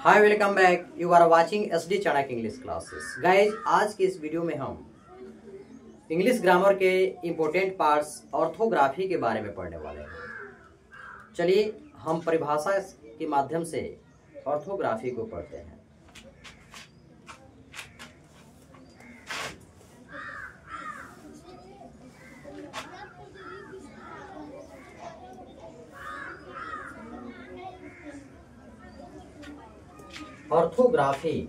Hi welcome back, you are watching SD Chanakya English classes. Guys, आज के इस video में हम इंग्लिश ग्रामर के इम्पोर्टेंट पार्ट्स ऑर्थोग्राफी के बारे में पढ़ने वाले हैं। चलिए हम परिभाषा के माध्यम से ऑर्थोग्राफी को पढ़ते हैं। Orthography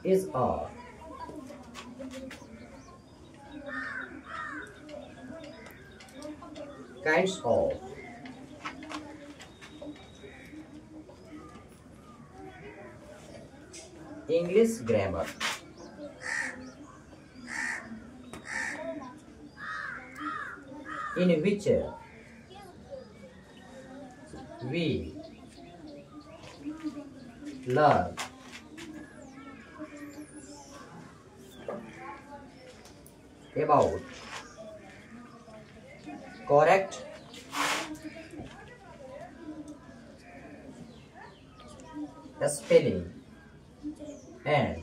is a kinds of English grammar in which we learn about correct spelling and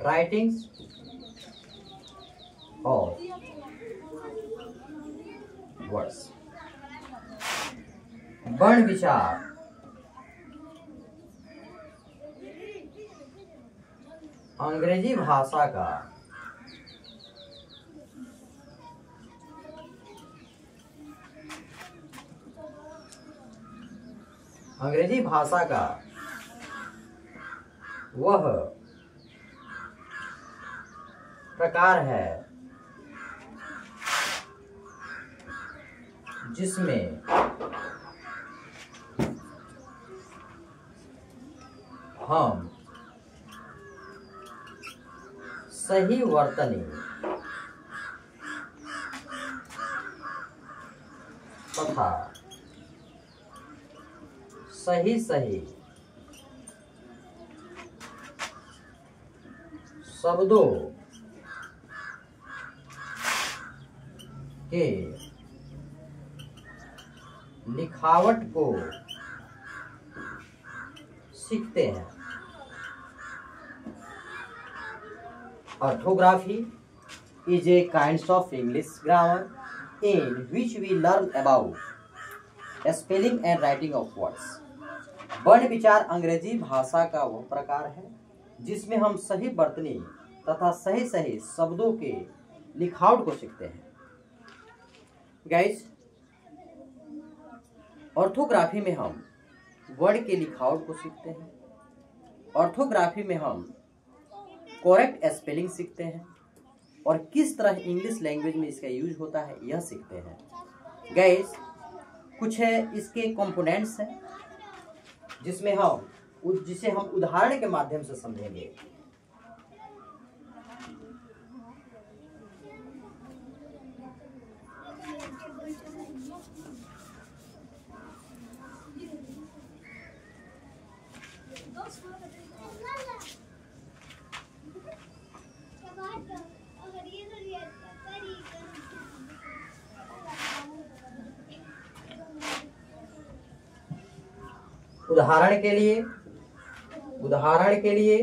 writings of words। वर्ण विचार अंग्रेजी भाषा का वह प्रकार है जिसमें हम सही वर्तनी तथा सही शब्दों के लिखावट को सीखते हैं। Orthography is a kind of English grammar in which we learn about spelling and writing of words। वर्ण विचार अंग्रेजी भाषा का वह प्रकार है जिसमें हम सही वर्तनी तथा सही शब्दों के लिखावट को सीखते हैं। गाइस, ऑर्थोग्राफी में हम वर्ड के लिखावट को सीखते हैं। ऑर्थोग्राफी में हम करेक्ट स्पेलिंग सीखते हैं और किस तरह इंग्लिश लैंग्वेज में इसका यूज होता है यह सीखते हैं। गाइस, कुछ इसके कंपोनेंट्स हैं जिसे हम उदाहरण के माध्यम से समझेंगे। उदाहरण के लिए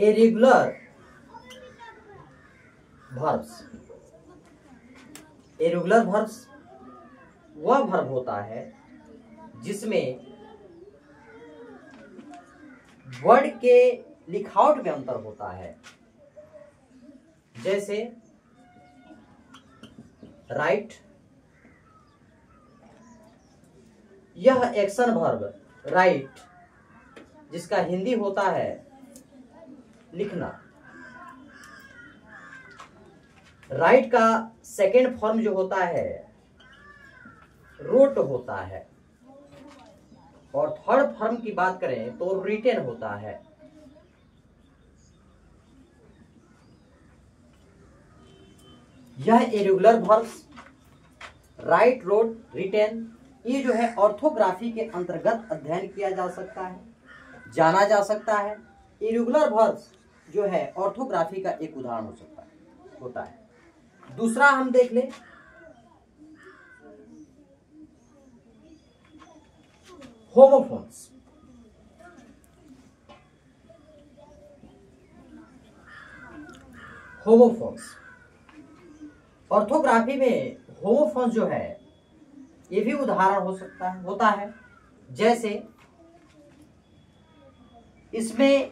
इरेगुलर वर्ब्स वह वर्ब होता है जिसमें वर्ड के लिखावट में अंतर होता है। जैसे राइट, यह एक्शन वर्ब राइट जिसका हिंदी होता है लिखना। राइट का सेकेंड फॉर्म जो होता है रोट होता है और थर्ड फॉर्म की बात करें तो रिटेन होता है। यह irregular verbs write, wrote, written ये जो है ऑर्थोग्राफी के अंतर्गत अध्ययन किया जा सकता है, जाना जा सकता है। इरेगुलर वर्ब्स जो है ऑर्थोग्राफी का एक उदाहरण हो सकता है, होता है। दूसरा हम देख लें, होमोफोन्स। होमोफोन्स ऑर्थोग्राफी में होमोफोन्स जो है ये भी उदाहरण हो सकता है, होता है। जैसे इसमें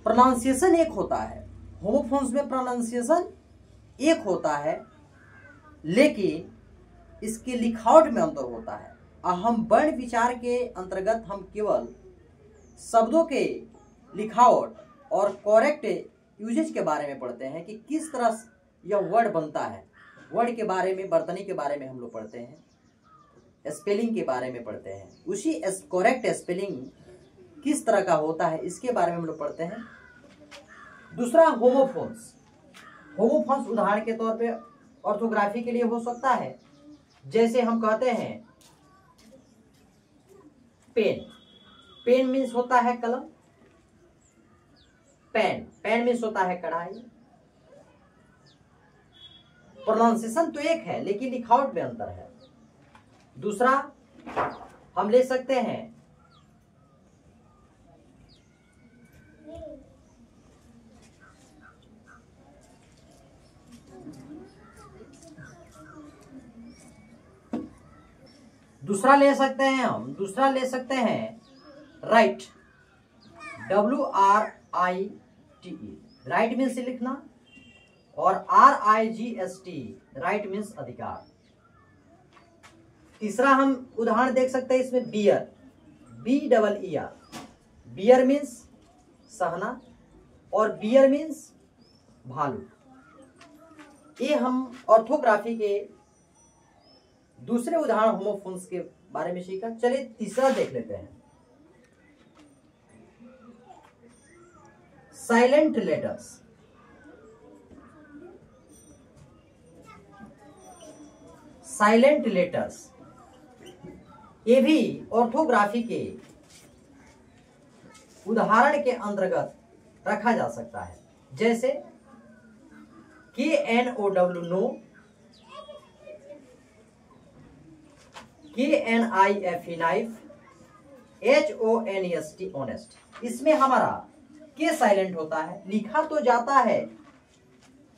प्रोनाउंसिएशन एक होता है, होमोफोन्स में प्रोनाउंसिएशन एक होता है, लेकिन इसके लिखावट में अंतर होता है। हम वर्ण विचार के अंतर्गत हम केवल शब्दों के लिखावट और करेक्ट यूजेज के बारे में पढ़ते हैं कि किस तरह यह वर्ड बनता है। वर्ड के बारे में, वर्तनी के बारे में हम लोग पढ़ते हैं, स्पेलिंग के बारे में पढ़ते हैं, उसी करेक्ट स्पेलिंग किस तरह का होता है इसके बारे में हम लोग पढ़ते हैं। दूसरा होमोफोन्स। होमोफोन्स उदाहरण के तौर पे ऑर्थोग्राफी के लिए हो सकता है। जैसे हम कहते हैं पेन, पेन मीन्स होता है कलम, पेन, पेन मीन्स होता है कढ़ाई। प्रोनाउंसिएशन तो एक है लेकिन लिखावट में अंतर है। दूसरा हम ले सकते हैं दूसरा ले सकते हैं राइट, WRITE, राइट मीन्स लिखना, और RIGST, राइट मीन्स अधिकार। तीसरा हम उदाहरण देख सकते हैं इसमें बियर, BEER, बियर मीन्स सहना और बियर मीन्स भालू। ये हम ऑर्थोग्राफी के दूसरे उदाहरण होमोफोन्स के बारे में सीखा। चलिए तीसरा देख लेते हैं, साइलेंट लेटर्स। साइलेंट लेटर्स ये भी ऑर्थोग्राफी के उदाहरण के अंतर्गत रखा जा सकता है। जैसे KNOW know, KNIFE knife, HONEST honest. इसमें हमारा के साइलेंट होता है, लिखा तो जाता है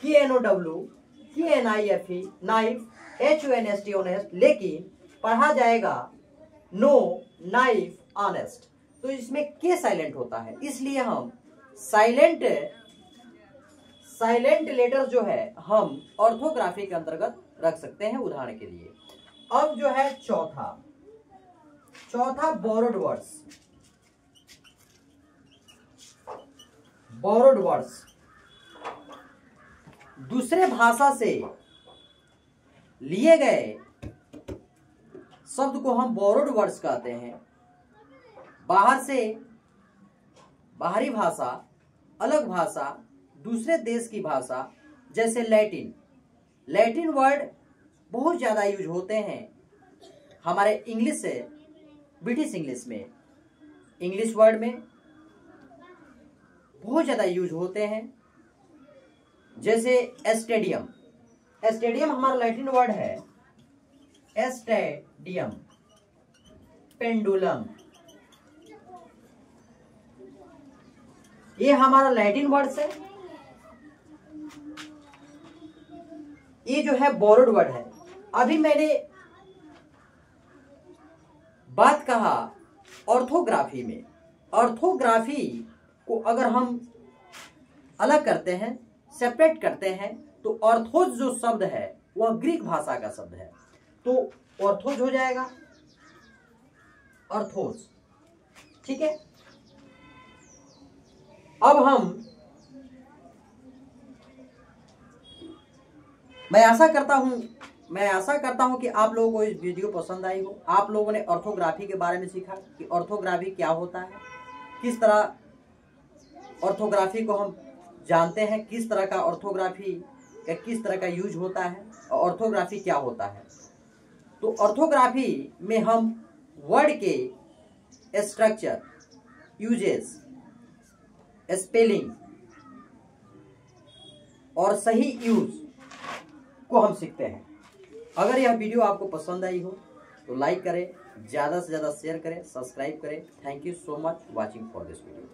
KNOW, KNIFE knife, HONEST honest, लेकिन पढ़ा जाएगा नो नाइफ ऑनेस्ट। तो इसमें के साइलेंट होता है, इसलिए हम साइलेंट लेटर जो है हम ऑर्थोग्राफी के अंतर्गत रख सकते हैं उदाहरण के लिए। अब जो है चौथा बोरोड वर्ड्स। बोरोड वर्ड्स दूसरे भाषा से लिए गए शब्द को हम बोरोड वर्ड्स कहते हैं। बाहर से, बाहरी भाषा, अलग भाषा, दूसरे देश की भाषा, जैसे लैटिन वर्ड बहुत ज़्यादा यूज होते हैं हमारे इंग्लिश से, ब्रिटिश इंग्लिश में, इंग्लिश वर्ड में बहुत ज़्यादा यूज होते हैं। जैसे स्टेडियम हमारा लैटिन वर्ड है, स्टेडियम, पेंडुलम, ये हमारा लैटिन वर्ड से, ये जो है बोरोड वर्ड है। अभी मैंने बात कहा ऑर्थोग्राफी में, ऑर्थोग्राफी को अगर हम अलग करते हैं, सेपरेट करते हैं, तो ऑर्थोज जो शब्द है वह ग्रीक भाषा का शब्द है, तो ऑर्थोज हो जाएगा, ऑर्थोज। ठीक है। अब मैं आशा करता हूं कि आप लोगों को इस वीडियो पसंद आई हो। आप लोगों ने ऑर्थोग्राफी के बारे में सीखा कि ऑर्थोग्राफी क्या होता है, किस तरह ऑर्थोग्राफी को हम जानते हैं, किस तरह का ऑर्थोग्राफी का किस तरह का यूज होता है और ऑर्थोग्राफी क्या होता है। तो ऑर्थोग्राफी में हम वर्ड के स्ट्रक्चर, यूजेस, स्पेलिंग और सही यूज को हम सीखते हैं। अगर यह वीडियो आपको पसंद आई हो तो लाइक करें, ज़्यादा से ज़्यादा शेयर करें, सब्सक्राइब करें। Thank you so much watching for this video.